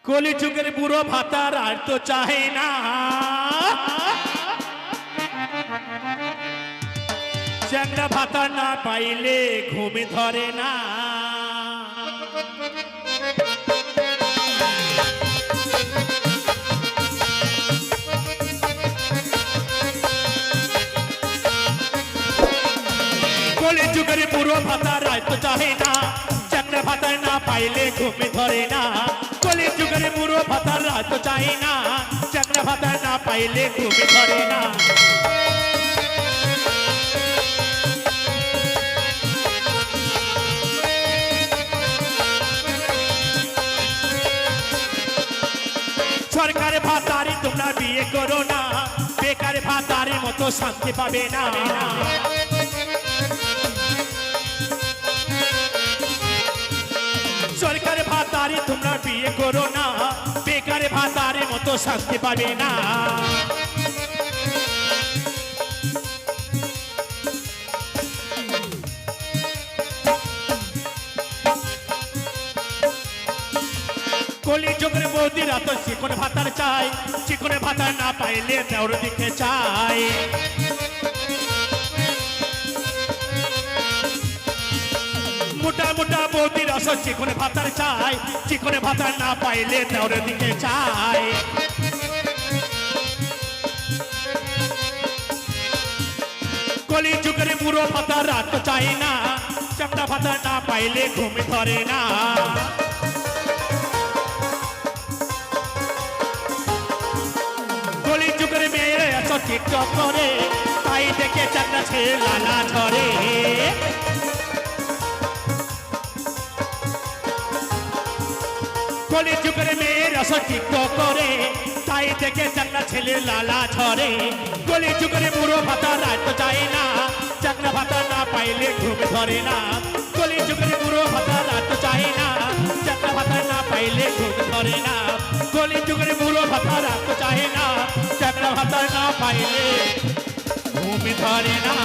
কলি যুগের বুড়ো ভাতার আর তো চাহে না, চ্যাংড়া ভাতা না পাইলে ঘুমে ধরে না। কলি যুগের বুড়ো ভাতার আর তো চাহে না, চ্যাংড়া ভাতা না পাইলে ঘুমে ধরে না। কলি যুগের বুড়ো ভাতার আর তো চাহে না, চ্যাংড়া ভাতা না পাইলে ঘুমে ধরে না। সরকার ভাতারি তোমরা বিয়ে করো না, বেকার ভাতারের মতো শান্তি পাবে না। সরকার ভাতারি তোমরা বিয়ে করো না, বেকার ভাতারের মতো শান্তি পাবে না। কলি যুগের বৌদিরা তো চিকন ভাতার চাই, চিকন ভাতার না পাইলে দেওর দিকে চাই। মোটা মোটা বৌদিরা তো চিকন ভাতার চাই, চিকন ভাতার না পাইলে দেওর দিকে চাই। কলি যুগের বুড়ো ভাতার রাত তো চাই না, চামড়া ভাতার না পাইলে ঘুম ধরে না। কলি যুগের মেয়েরা এত টিকটক করে, তাই দেখে চাকরা ছেড়ে লালা ঝরে। কলি যুগের মেয়েরা এত টিকটক করে, তাই দেখে চাকরা ছেলে লালা ঝরে। কলি যুগের বুড়ো ভাতা রাত যায় না, চাকরা ভাতা না পাইলে ঘুম ধরে না। কলি যুগের বুড়ো ভাতা রাত যায় না, চাকরা ভাতা না পাইলে ঘুম ধরে না। কলি যুগের বুড়ো ভাতা রাত চাহে না, চাকরা ভাতা না পাইলে ঘুম ধরে না।